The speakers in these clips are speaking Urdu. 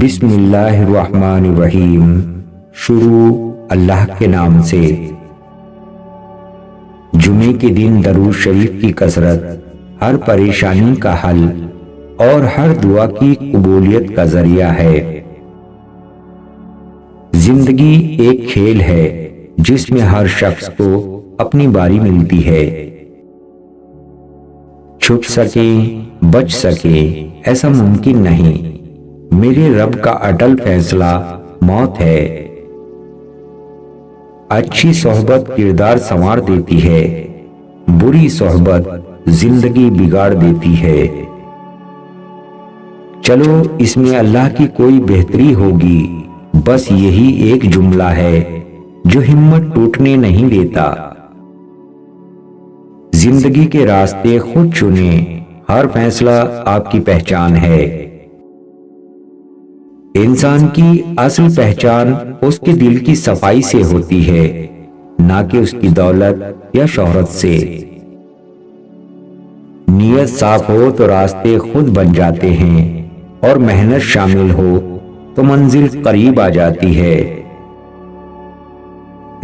بسم اللہ الرحمن الرحیم۔ شروع اللہ کے نام سے۔ جمعے کے دن درود شریف کی کثرت ہر پریشانی کا حل اور ہر دعا کی قبولیت کا ذریعہ ہے۔ زندگی ایک کھیل ہے جس میں ہر شخص کو اپنی باری ملتی ہے۔ چھپ سکیں بچ سکیں ایسا ممکن نہیں۔ میرے رب کا اٹل فیصلہ موت ہے۔ اچھی صحبت کردار سنوار دیتی ہے، بری صحبت زندگی بگاڑ دیتی ہے۔ چلو اس میں اللہ کی کوئی بہتری ہوگی، بس یہی ایک جملہ ہے جو ہمت ٹوٹنے نہیں دیتا۔ زندگی کے راستے خود چنیں، ہر فیصلہ آپ کی پہچان ہے۔ انسان کی اصل پہچان اس کے دل کی صفائی سے ہوتی ہے، نہ کہ اس کی دولت یا شہرت سے۔ نیت صاف ہو تو راستے خود بن جاتے ہیں، اور محنت شامل ہو تو منزل قریب آ جاتی ہے۔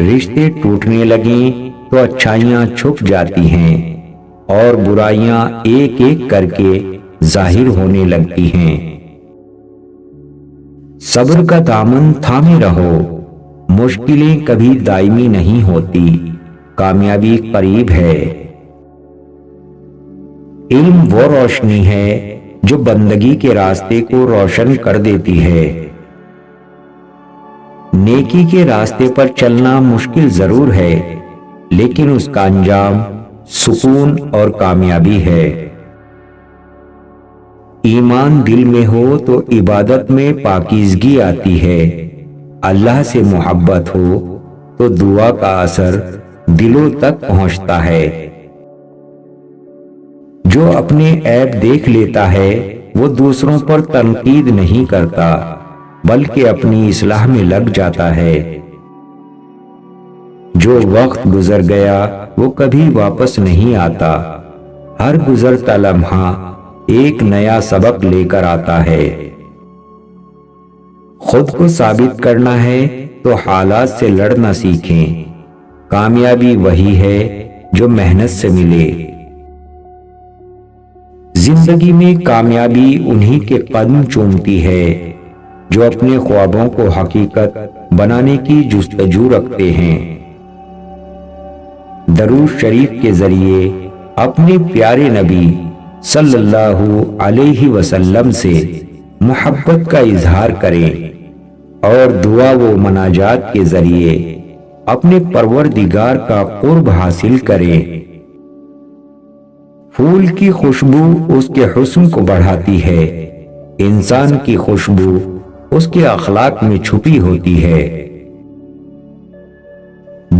رشتے ٹوٹنے لگیں تو اچھائیاں چھپ جاتی ہیں، اور برائیاں ایک ایک کر کے ظاہر ہونے لگتی ہیں۔ صبر کا دامن تھامے رہو، مشکلیں کبھی دائمی نہیں ہوتی، کامیابی قریب ہے۔ علم وہ روشنی ہے جو بندگی کے راستے کو روشن کر دیتی ہے۔ نیکی کے راستے پر چلنا مشکل ضرور ہے، لیکن اس کا انجام سکون اور کامیابی ہے۔ ایمان دل میں ہو تو عبادت میں پاکیزگی آتی ہے، اللہ سے محبت ہو تو دعا کا اثر دلوں تک پہنچتا ہے۔ جو اپنے عیب دیکھ لیتا ہے وہ دوسروں پر تنقید نہیں کرتا، بلکہ اپنی اصلاح میں لگ جاتا ہے۔ جو وقت گزر گیا وہ کبھی واپس نہیں آتا، ہر گزرتا لمحہ ایک نیا سبق لے کر آتا ہے۔ خود کو ثابت کرنا ہے تو حالات سے لڑنا سیکھیں، کامیابی وہی ہے جو محنت سے ملے۔ زندگی میں کامیابی انہی کے قدم چومتی ہے جو اپنے خوابوں کو حقیقت بنانے کی جستجو رکھتے ہیں۔ درود شریف کے ذریعے اپنے پیارے نبی صلی اللہ علیہ وسلم سے محبت کا اظہار کریں، اور دعا و مناجات کے ذریعے اپنے پروردگار کا قرب حاصل کریں۔ پھول کی خوشبو اس کے حسن کو بڑھاتی ہے، انسان کی خوشبو اس کے اخلاق میں چھپی ہوتی ہے۔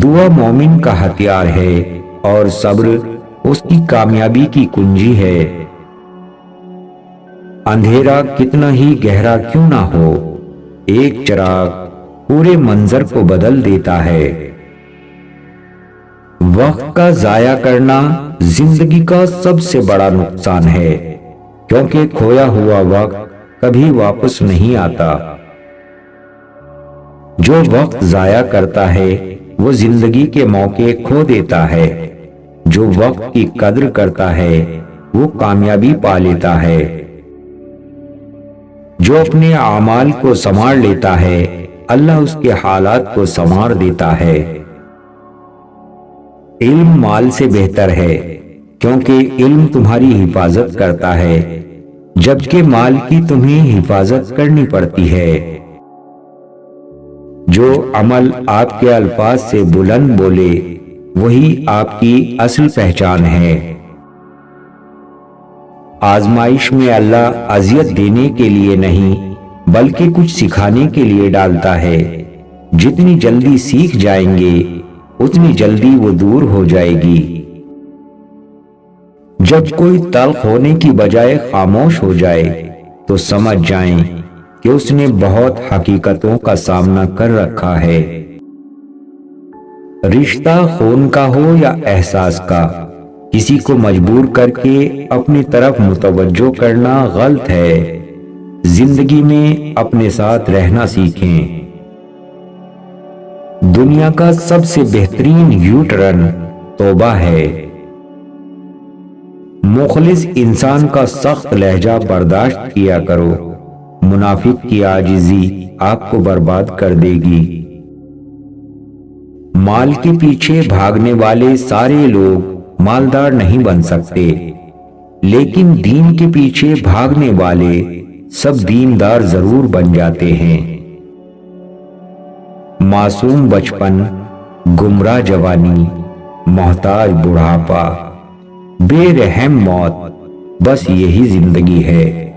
دعا مومن کا ہتھیار ہے، اور صبر اس کی کامیابی کی کنجی ہے۔ اندھیرا کتنا ہی گہرا کیوں نہ ہو، ایک چراغ پورے منظر کو بدل دیتا ہے۔ وقت کا ضائع کرنا زندگی کا سب سے بڑا نقصان ہے، کیونکہ کھویا ہوا وقت کبھی واپس نہیں آتا۔ جو وقت ضائع کرتا ہے وہ زندگی کے موقع کھو دیتا ہے، جو وقت کی قدر کرتا ہے وہ کامیابی پا لیتا ہے۔ جو اپنے اعمال کو سنوار لیتا ہے اللہ اس کے حالات کو سنوار دیتا ہے۔ علم مال سے بہتر ہے، کیونکہ علم تمہاری حفاظت کرتا ہے، جبکہ مال کی تمہیں حفاظت کرنی پڑتی ہے۔ جو عمل آپ کے الفاظ سے بلند بولے وہی آپ کی اصل پہچان ہے۔ آزمائش میں اللہ اذیت دینے کے لیے نہیں بلکہ کچھ سکھانے کے لیے ڈالتا ہے۔ جتنی جلدی سیکھ جائیں گے اتنی جلدی وہ دور ہو جائے گی۔ جب کوئی تلخ ہونے کی بجائے خاموش ہو جائے تو سمجھ جائیں کہ اس نے بہت حقیقتوں کا سامنا کر رکھا ہے۔ رشتہ خون کا ہو یا احساس کا، کسی کو مجبور کر کے اپنی طرف متوجہ کرنا غلط ہے۔ زندگی میں اپنے ساتھ رہنا سیکھیں۔ دنیا کا سب سے بہترین یو ٹرن توبہ ہے۔ مخلص انسان کا سخت لہجہ برداشت کیا کرو، منافق کی عاجزی آپ کو برباد کر دے گی۔ مال کے پیچھے بھاگنے والے سارے لوگ مالدار نہیں بن سکتے، لیکن دین کے پیچھے بھاگنے والے سب دیندار ضرور بن جاتے ہیں۔ معصوم بچپن، گمراہ جوانی، محتاج بڑھاپا، بے رحم موت، بس یہی زندگی ہے۔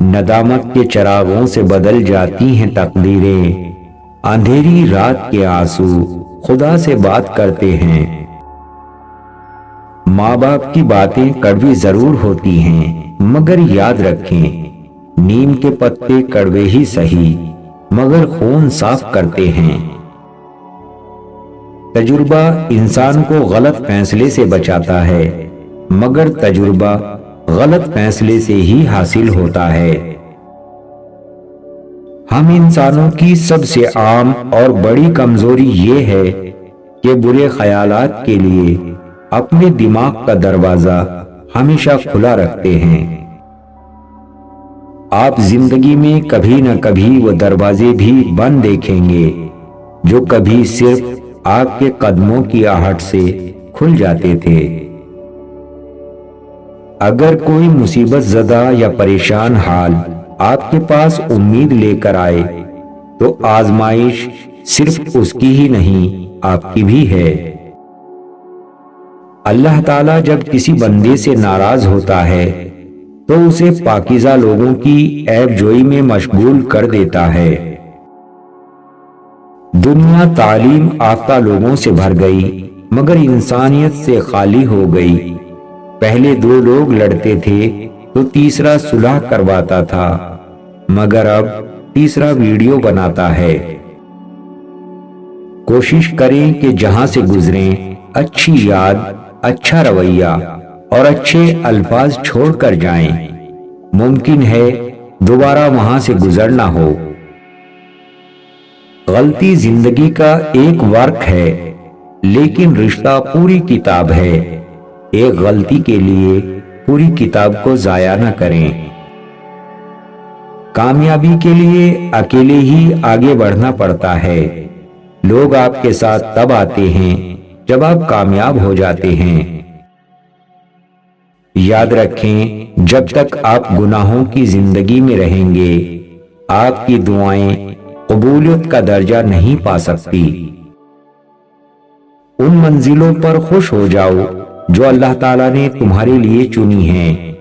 ندامت کے چراغوں سے بدل جاتی ہیں تقدیریں، اندھیری رات کے آنسو خدا سے بات کرتے ہیں۔ ماں باپ کی باتیں کڑوی ضرور ہوتی ہیں، مگر یاد رکھیں نیم کے پتے کڑوے ہی سہی مگر خون صاف کرتے ہیں۔ تجربہ انسان کو غلط فیصلے سے بچاتا ہے، مگر تجربہ غلط فیصلے سے ہی حاصل ہوتا ہے۔ ہم انسانوں کی سب سے عام اور بڑی کمزوری یہ ہے کہ برے خیالات کے لیے اپنے دماغ کا دروازہ ہمیشہ کھلا رکھتے ہیں۔ آپ زندگی میں کبھی نہ کبھی وہ دروازے بھی بند دیکھیں گے جو کبھی صرف آپ کے قدموں کی آہٹ سے کھل جاتے تھے۔ اگر کوئی مصیبت زدہ یا پریشان حال آپ کے پاس امید لے کر آئے تو آزمائش صرف اس کی ہی نہیں آپ کی بھی ہے۔ اللہ تعالیٰ جب کسی بندے سے ناراض ہوتا ہے تو اسے پاکیزہ لوگوں کی عیب جوئی میں مشغول کر دیتا ہے۔ دنیا تعلیم یافتہ لوگوں سے بھر گئی مگر انسانیت سے خالی ہو گئی۔ پہلے دو لوگ لڑتے تھے تو تیسرا صلح کرواتا تھا، مگر اب تیسرا ویڈیو بناتا ہے۔ کوشش کریں کہ جہاں سے گزریں اچھی یاد، اچھا رویہ اور اچھے الفاظ چھوڑ کر جائیں۔ ممکن ہے دوبارہ وہاں سے گزرنا ہو۔ غلطی زندگی کا ایک ورق ہے، لیکن رشتہ پوری کتاب ہے۔ ایک غلطی کے لیے پوری کتاب کو ضائع نہ کریں۔ کامیابی کے لیے اکیلے ہی آگے بڑھنا پڑتا ہے۔ لوگ آپ کے ساتھ تب آتے ہیں جب آپ کامیاب ہو جاتے ہیں۔ یاد رکھیں جب تک آپ گناہوں کی زندگی میں رہیں گے آپ کی دعائیں قبولیت کا درجہ نہیں پا سکتی۔ ان منزلوں پر خوش ہو جاؤ جو اللہ تعالیٰ نے تمہارے لیے چنی ہیں،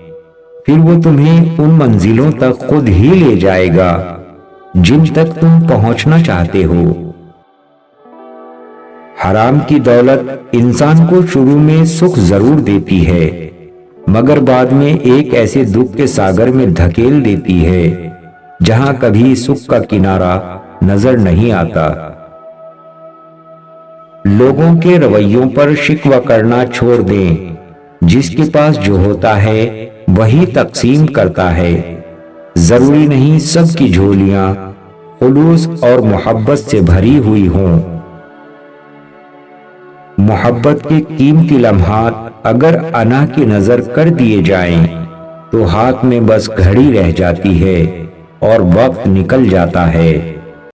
پھر وہ تمہیں ان منزلوں تک خود ہی لے جائے گا جن تک تم پہنچنا چاہتے ہو۔ حرام کی دولت انسان کو شروع میں سکھ ضرور دیتی ہے، مگر بعد میں ایک ایسے دکھ کے ساگر میں دھکیل دیتی ہے جہاں کبھی سکھ کا کنارہ نظر نہیں آتا۔ لوگوں کے رویوں پر شکوہ کرنا چھوڑ دیں، جس کے پاس جو ہوتا ہے وہی تقسیم کرتا ہے۔ ضروری نہیں سب کی جھولیاں خلوص اور محبت سے بھری ہوئی ہوں۔ محبت کے قیمتی لمحات اگر انا کی نظر کر دیے جائیں تو ہاتھ میں بس گھڑی رہ جاتی ہے اور وقت نکل جاتا ہے۔